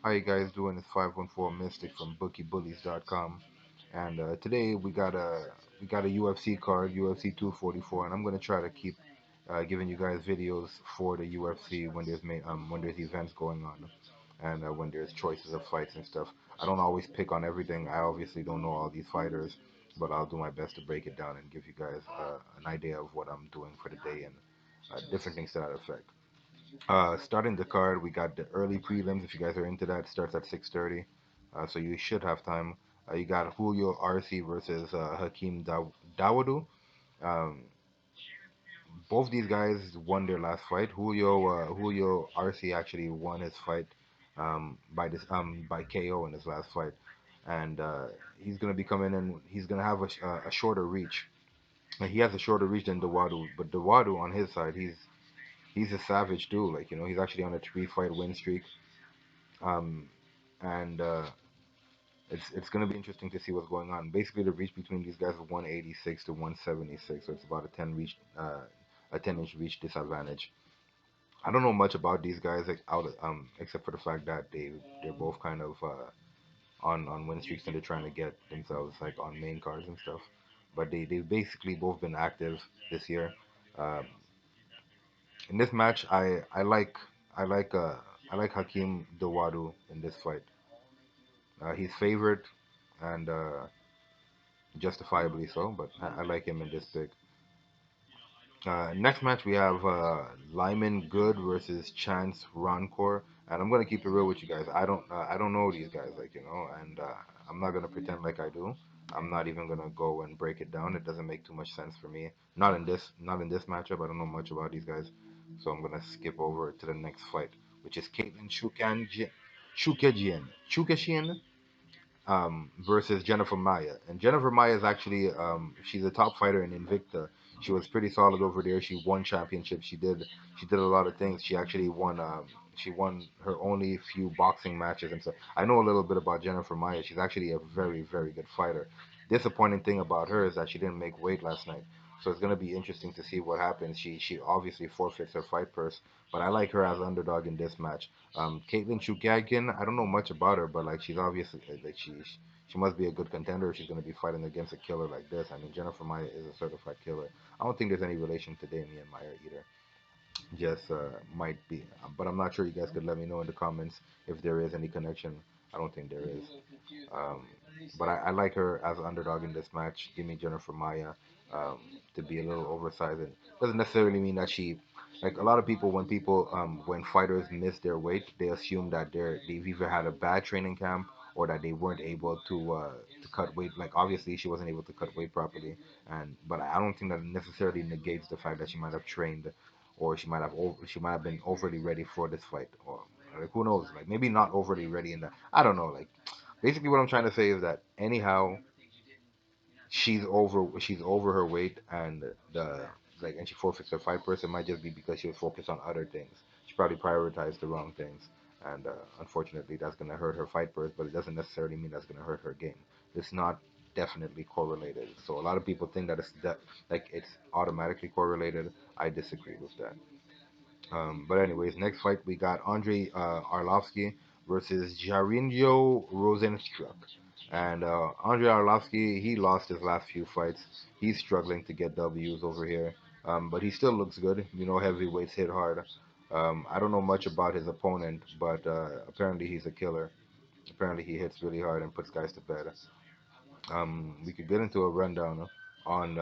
How you guys doing? It's 514 Mystic from BookieBullies.com, and today we got a UFC card, UFC 244, and I'm gonna try to keep giving you guys videos for the UFC when there's events going on, and when there's choices of fights and stuff. I don't always pick on everything. I obviously don't know all these fighters, but I'll do my best to break it down and give you guys an idea of what I'm doing for the day and different things to that effect. Starting the card, we got the early prelims. If you guys are into that, starts at 6:30, so you should have time. You got Julio Arce versus Hakeem Dawoodu. Um, both these guys won their last fight. Julio Arce actually won his fight by KO in his last fight, and he's gonna be coming in. He's gonna have a shorter reach. He has a shorter reach than Dawoodu, but Dawoodu on his side, he's a savage too. Like he's actually on a three-fight win streak. Um, and it's gonna be interesting to see what's going on. Basically, the reach between these guys is 186 to 176, so it's about a 10-inch reach disadvantage. I don't know much about these guys except for the fact that they're both kind of on win streaks and they're trying to get themselves like on main cards and stuff. But they've basically both been active this year. Um, in this match, I like uh I like Hakeem Dawadu in this fight. He's favored, and justifiably so. But I like him in this pick. Next match we have Lyman Good versus Chance Roncourt, and I'm gonna keep it real with you guys. I don't know these guys and I'm not gonna pretend like I do. I'm not even gonna go and break it down. It doesn't make too much sense for me. Not in this matchup. I don't know much about these guys, so I'm gonna skip over to the next fight, which is Caitlin Chukashian versus Jennifer Maya. And Jennifer Maya is actually she's a top fighter in Invicta. She was pretty solid over there. She won championships. She did a lot of things. She won her only few boxing matches and stuff. I know a little bit about Jennifer Maya. She's actually a very good fighter. Disappointing thing about her is that she didn't make weight last night. So it's gonna be interesting to see what happens. She obviously forfeits her fight purse, but I like her as an underdog in this match. Caitlin Chukagian, I don't know much about her, but like she's obviously like she must be a good contender if she's going to be fighting against a killer like this. I mean, Jennifer Maya is a certified killer. I don't think there's any relation to Damian Maya either. Just might be, but I'm not sure. You guys could let me know in the comments if there is any connection. I don't think there is. Um, but I like her as an underdog in this match. Give me Jennifer Maya um, to be a little oversized. It doesn't necessarily mean that like a lot of people, when fighters miss their weight, they assume that they've either had a bad training camp or that they weren't able to cut weight. Like obviously she wasn't able to cut weight properly, but I don't think that necessarily negates the fact that she might have trained or she might have been overly ready for this fight or like who knows, like maybe not overly ready in that. I don't know, like basically what I'm trying to say is that anyhow she's over her weight, and the and she forfeits her fight purse. It might just be because she was focused on other things. She probably prioritized the wrong things, and unfortunately that's gonna hurt her fight purse, but it doesn't necessarily mean that's gonna hurt her game. It's not definitely correlated, so a lot of people think that it's automatically correlated. I disagree with that. But anyways, next fight we got Andre Arlovsky versus Jarinho Rosenstruck. And Andre Arlovsky, he lost his last few fights. He's struggling to get W's over here, but he still looks good. Heavyweights hit hard. I don't know much about his opponent, but apparently he's a killer. Apparently he hits really hard and puts guys to bed. We could get into a rundown on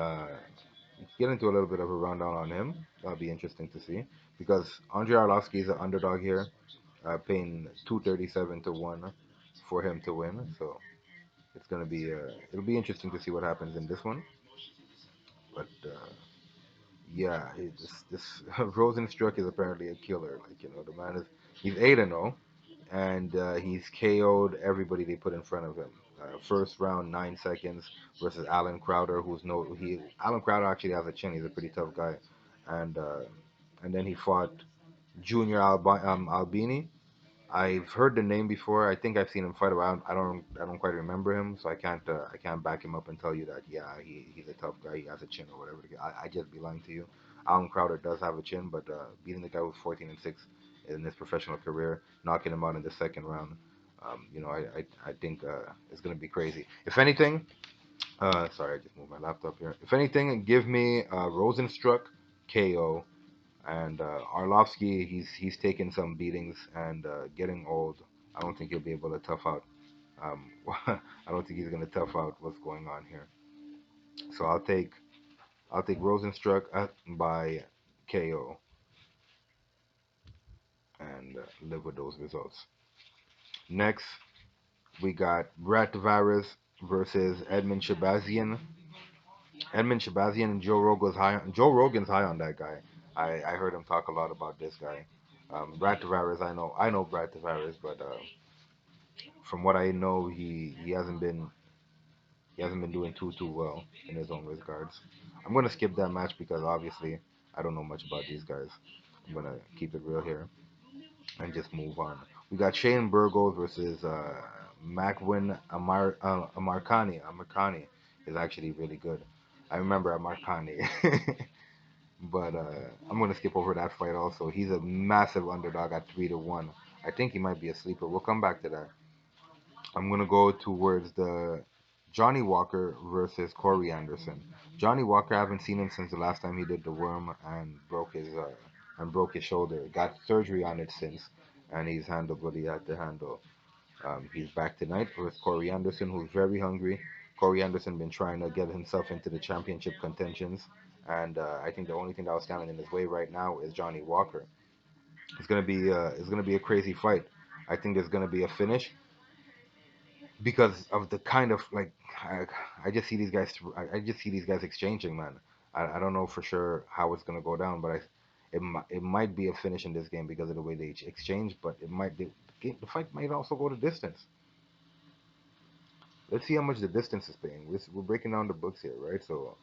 get into a little bit of a rundown on him. That'll be interesting to see because Andre Arlovsky is an underdog here, paying 237 to one for him to win. So it'll be interesting to see what happens in this one. But yeah, this Rosenstruck is apparently a killer. Like the man is he's 8-0, and he's KO'd everybody they put in front of him. First round 9 seconds versus Alan Crowder, who's no he Alan Crowder actually has a chin. He's a pretty tough guy, and uh, and then he fought Junior Albini. I've heard the name before. I think I've seen him fight around. I don't quite remember him, so I can't back him up and tell you that yeah he's a tough guy. He has a chin or whatever. I just be lying to you. Alan Crowder does have a chin, but beating the guy with 14-6 in his professional career, knocking him out in the second round. I think it's gonna be crazy. If anything, sorry, I just moved my laptop here. If anything, give me Rosenstruck KO and Arlovsky. He's taken some beatings and getting old. I don't think he'll be able to tough out. Um, I don't think he's gonna tough out what's going on here. So I'll take Rosenstruck by KO and live with those results. Next, we got Brett Tavares versus Edmund Shabazian. Edmund Shabazian and Joe Rogan's high on that guy. I heard him talk a lot about this guy. Brad Tavares, I know Brad Tavares, but from what I know, he hasn't been doing too well in his own regards. I'm gonna skip that match because obviously I don't know much about these guys. I'm gonna keep it real here and just move on. We got Shane Burgos versus Macwin Amarkani. Amarkani is actually really good. I remember Amarkani. But I'm gonna skip over that fight also. He's a massive underdog at 3-1. I think he might be a sleeper. We'll come back to that. I'm gonna go towards the Johnny Walker versus Corey Anderson. Johnny Walker, I haven't seen him since the last time he did the worm and broke his shoulder. Got surgery on it since, and he's handled what he had to handle. He's back tonight with Corey Anderson, who's very hungry. Corey Anderson been trying to get himself into the championship contentions, and I think the only thing that was standing in his way right now is Johnny Walker. It's gonna be a crazy fight. I think there's gonna be a finish because of the kind of like I, I just see these guys. I just see these guys exchanging, man. I don't know for sure how it's gonna go down, but it might be a finish in this game because of the way they exchange. But the fight might also go to distance. Let's see how much the distance is paying. We're breaking down the books here, right? So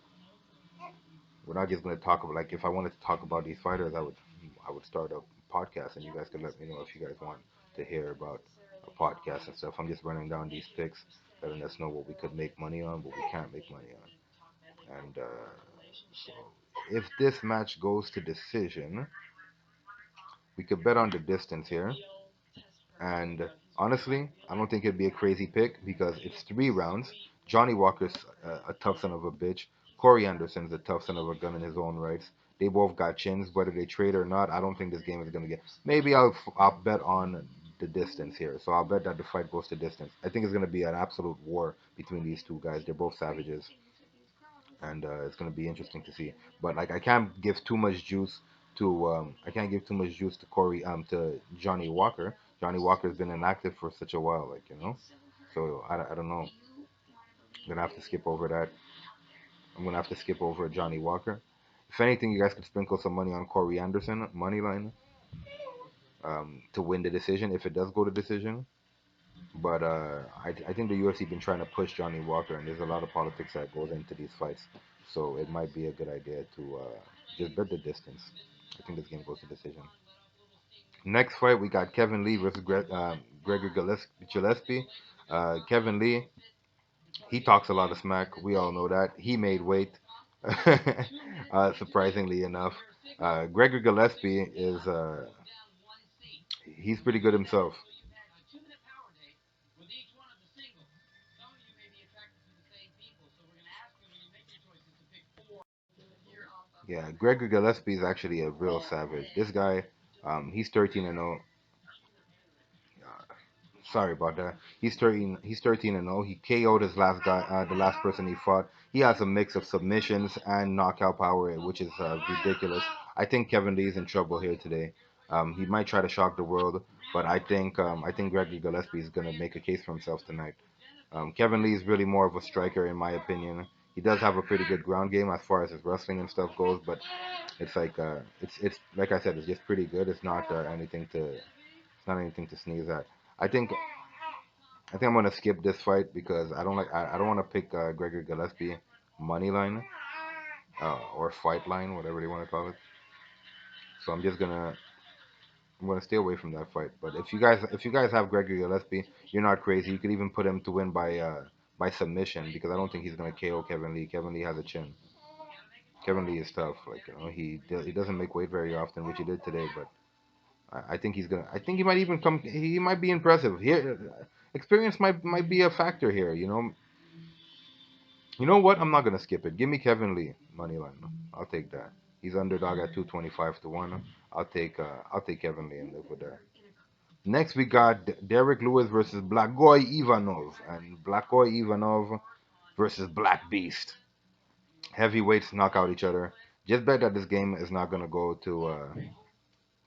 we're not just gonna talk about like if I wanted to talk about these fighters, I would start a podcast and you guys could let me know if you guys want to hear about a podcast and stuff. I'm just running down these picks, letting us know what we could make money on, what we can't make money on. And so if this match goes to decision, we could bet on the distance here. And honestly, I don't think it'd be a crazy pick because it's 3 rounds. Johnny Walker's a tough son of a bitch. Corey Anderson's a tough son of a gun in his own rights. They both got chins, whether they trade or not. I don't think this game is gonna get. Maybe I'll bet on the distance here. So I'll bet that the fight goes to distance. I think it's gonna be an absolute war between these two guys. They're both savages, and it's gonna be interesting to see. But like, I can't give too much juice to to Johnny Walker. Johnny Walker's been inactive for such a while, like So I don't know. I'm gonna have to skip over that. I'm gonna have to skip over Johnny Walker. If anything, you guys could sprinkle some money on Corey Anderson money line to win the decision if it does go to decision. But I think the UFC been trying to push Johnny Walker, and there's a lot of politics that goes into these fights. So it might be a good idea to just bet the distance. I think this game goes to decision. Next fight, we got Kevin Lee versus Gregor Gillespie. Kevin Lee, he talks a lot of smack. We all know that. He made weight, surprisingly enough. Gregor Gillespie he's pretty good himself. Yeah, Gregor Gillespie is actually a real savage. This guy, he's 13-0. Sorry about that. He's 13. He's 13-0. He KO'd his last guy, the last person he fought. He has a mix of submissions and knockout power, which is ridiculous. I think Kevin Lee's in trouble here today. He might try to shock the world, but I think Gregory Gillespie is gonna make a case for himself tonight. Kevin Lee is really more of a striker, in my opinion. He does have a pretty good ground game as far as his wrestling and stuff goes, but it's like I said, it's just pretty good. It's not anything to sneeze at. I think I think I'm gonna skip this fight because I don't want to pick Gregory Gillespie money line or fight line, whatever they want to call it. So I'm gonna stay away from that fight. But if you guys have Gregory Gillespie, you're not crazy. You could even put him to win by submission because I don't think he's gonna KO Kevin Lee. Kevin Lee has a chin. Kevin Lee is tough. Like he doesn't make weight very often, which he did today. But I think he's gonna. I think he might even come. He might be impressive here. Experience might be a factor here. You know what? I'm not gonna skip it. Give me Kevin Lee money line. I'll take that. He's underdog at 225 to one. I'll take Kevin Lee and live with that. Next we got Derek Lewis versus Blagoy Ivanov, and Blagoy Ivanov versus Black Beast. Heavyweights knock out each other. Just bet that this game is not gonna go to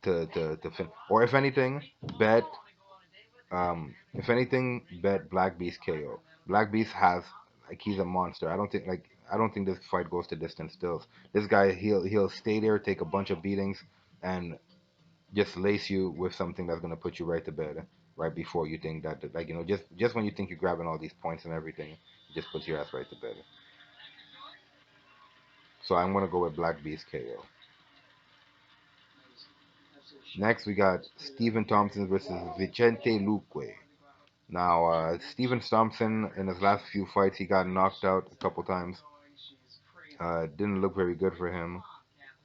fin. Or if anything, bet Black Beast KO. Black Beast has like he's a monster. I don't think this fight goes to distance stills. This guy he'll stay there, take a bunch of beatings, and just lace you with something that's gonna put you right to bed right before you think that like just when you think you're grabbing all these points and everything, it just puts your ass right to bed. So I'm gonna go with Black Beast KO. Next we got Stephen Thompson versus Vicente Luque. Now Stephen Thompson in his last few fights he got knocked out a couple times. Didn't look very good for him.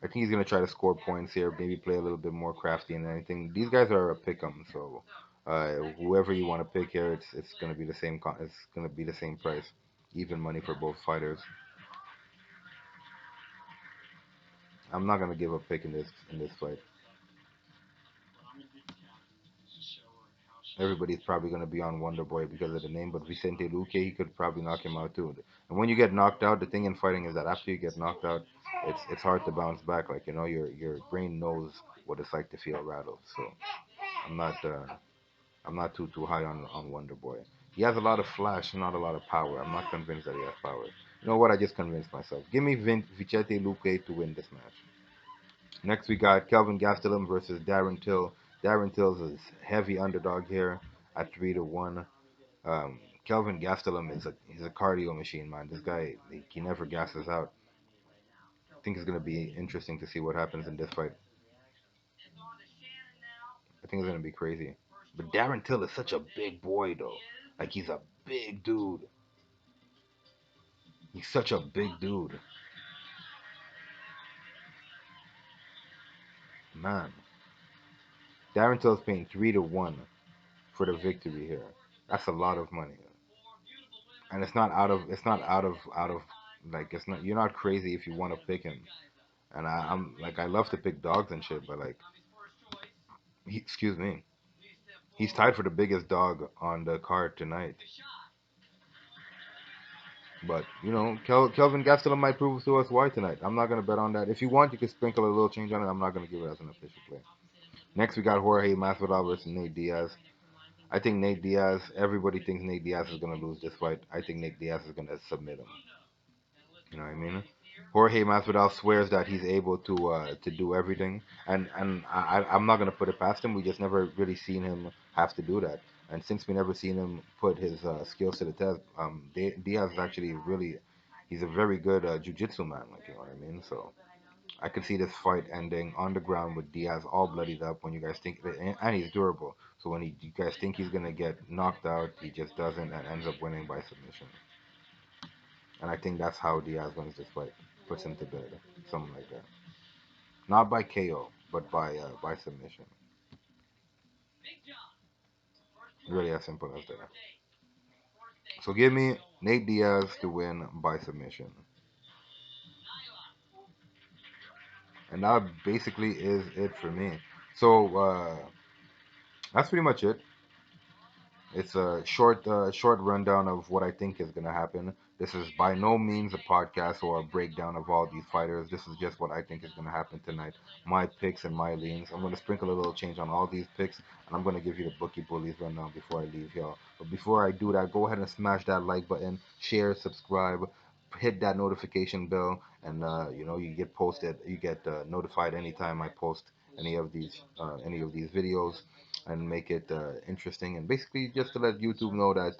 I think he's gonna try to score points here, maybe play a little bit more crafty and anything. These guys are a pick 'em, so whoever you want to pick here, it's gonna be the same. It's gonna be the same price, even money for both fighters. I'm not gonna give a pick in this fight. Everybody's probably gonna be on Wonder Boy because of the name, but Vicente Luque, he could probably knock him out too. And when you get knocked out, the thing in fighting is that after you get knocked out, it's hard to bounce back. Like your brain knows what it's like to feel rattled. So I'm not. I'm not too high on Wonder Boy. He has a lot of flash, not a lot of power. I'm not convinced that he has power. You know what? I just convinced myself. Give me Vicente Luque to win this match. Next, we got Kelvin Gastelum versus Darren Till. Darren Till's is heavy underdog here at 3 to 1. Kelvin Gastelum he's a cardio machine, man. This guy he never gasses out. I think it's gonna be interesting to see what happens in this fight. I think it's gonna be crazy. But Darren Till is such a big boy though. Like he's a big dude. He's such a big dude. Man. Darren Till's paying 3 to 1 for the victory here. That's a lot of money. And it's not out of like it's not you're not crazy if you want to pick him. And I'm like I love to pick dogs and shit, but like excuse me. He's tied for the biggest dog on the card tonight. But Kelvin Gastelum might prove to us why tonight. I'm not gonna bet on that. If you want, you can sprinkle a little change on it. I'm not gonna give it as an official play. Next, we got Jorge Masvidal versus Nate Diaz. I think Nate Diaz. Everybody thinks Nate Diaz is gonna lose this fight. I think Nate Diaz is gonna submit him. You know what I mean? Jorge Masvidal swears that he's able to do everything, and I'm not gonna put it past him. We just never really seen him have to do that, and since we never seen him put his skills to the test, Diaz is actually really he's a very good jiu-jitsu man. Like you know what I mean? So I could see this fight ending on the ground with Diaz all bloodied up. When you guys think, and he's durable, so when you guys think he's gonna get knocked out, he just doesn't and ends up winning by submission. And I think that's how Diaz wins this fight. Puts him to bed. Something like that. Not by KO, but by submission. Really as simple as that. So give me Nate Diaz to win by submission. And that basically is it for me. So that's pretty much it. It's a short rundown of what I think is gonna happen. This is by no means a podcast or a breakdown of all these fighters. This is just what I think is gonna happen tonight. My picks and my leans. I'm gonna sprinkle a little change on all these picks, and I'm gonna give you the bookie bullies rundown before I leave y'all. But before I do that, go ahead and smash that like button, share, subscribe, hit that notification bell, and you get posted. You get notified anytime I post any of these videos and make it interesting and basically just to let YouTube know that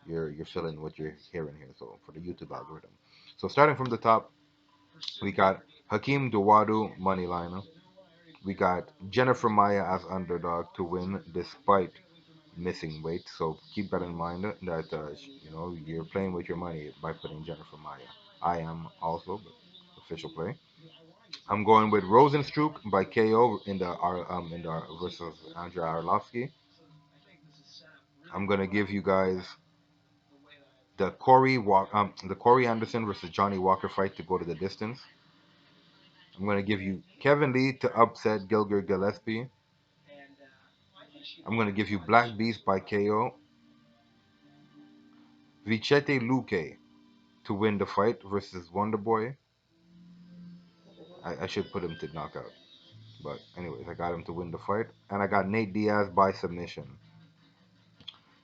you're feeling what you're hearing here. So for the YouTube algorithm. So starting from the top, we got Hakeem Dawadu moneyline. We got Jennifer Maya as underdog to win despite missing weight. So keep that in mind that you're playing with your money by putting Jennifer Maya. I am also, but official play. I'm going with Rosenstruck by KO in the versus Andrei Arlovsky. I'm gonna give you guys the Corey Anderson versus Johnny Walker fight to go to the distance. I'm gonna give you Kevin Lee to upset Gilger Gillespie. I'm gonna give you Black Beast by KO. Vichete Luque to win the fight versus Wonderboy. I should put him to knockout. But anyways, I got him to win the fight. And I got Nate Diaz by submission.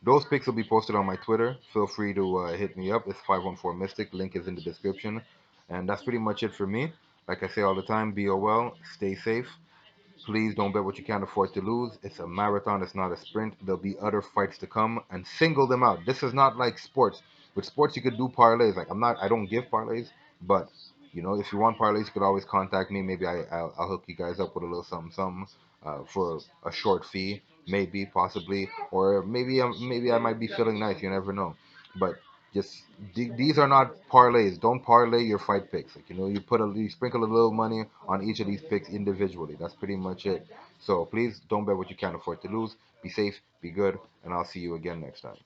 Those picks will be posted on my Twitter. Feel free to hit me up. It's 514 Mystic. Link is in the description. And that's pretty much it for me. Like I say all the time, be well, stay safe. Please don't bet what you can't afford to lose. It's a marathon, it's not a sprint. There'll be other fights to come and single them out. This is not like sports. With sports, you could do parlays. Like I don't give parlays, but if you want parlays, you could always contact me. Maybe I'll hook you guys up with a little something, something for a short fee, maybe, possibly, or maybe I might be feeling nice. You never know. But just these are not parlays. Don't parlay your fight picks. Like, you sprinkle a little money on each of these picks individually. That's pretty much it. So please don't bet what you can't afford to lose. Be safe, be good, and I'll see you again next time.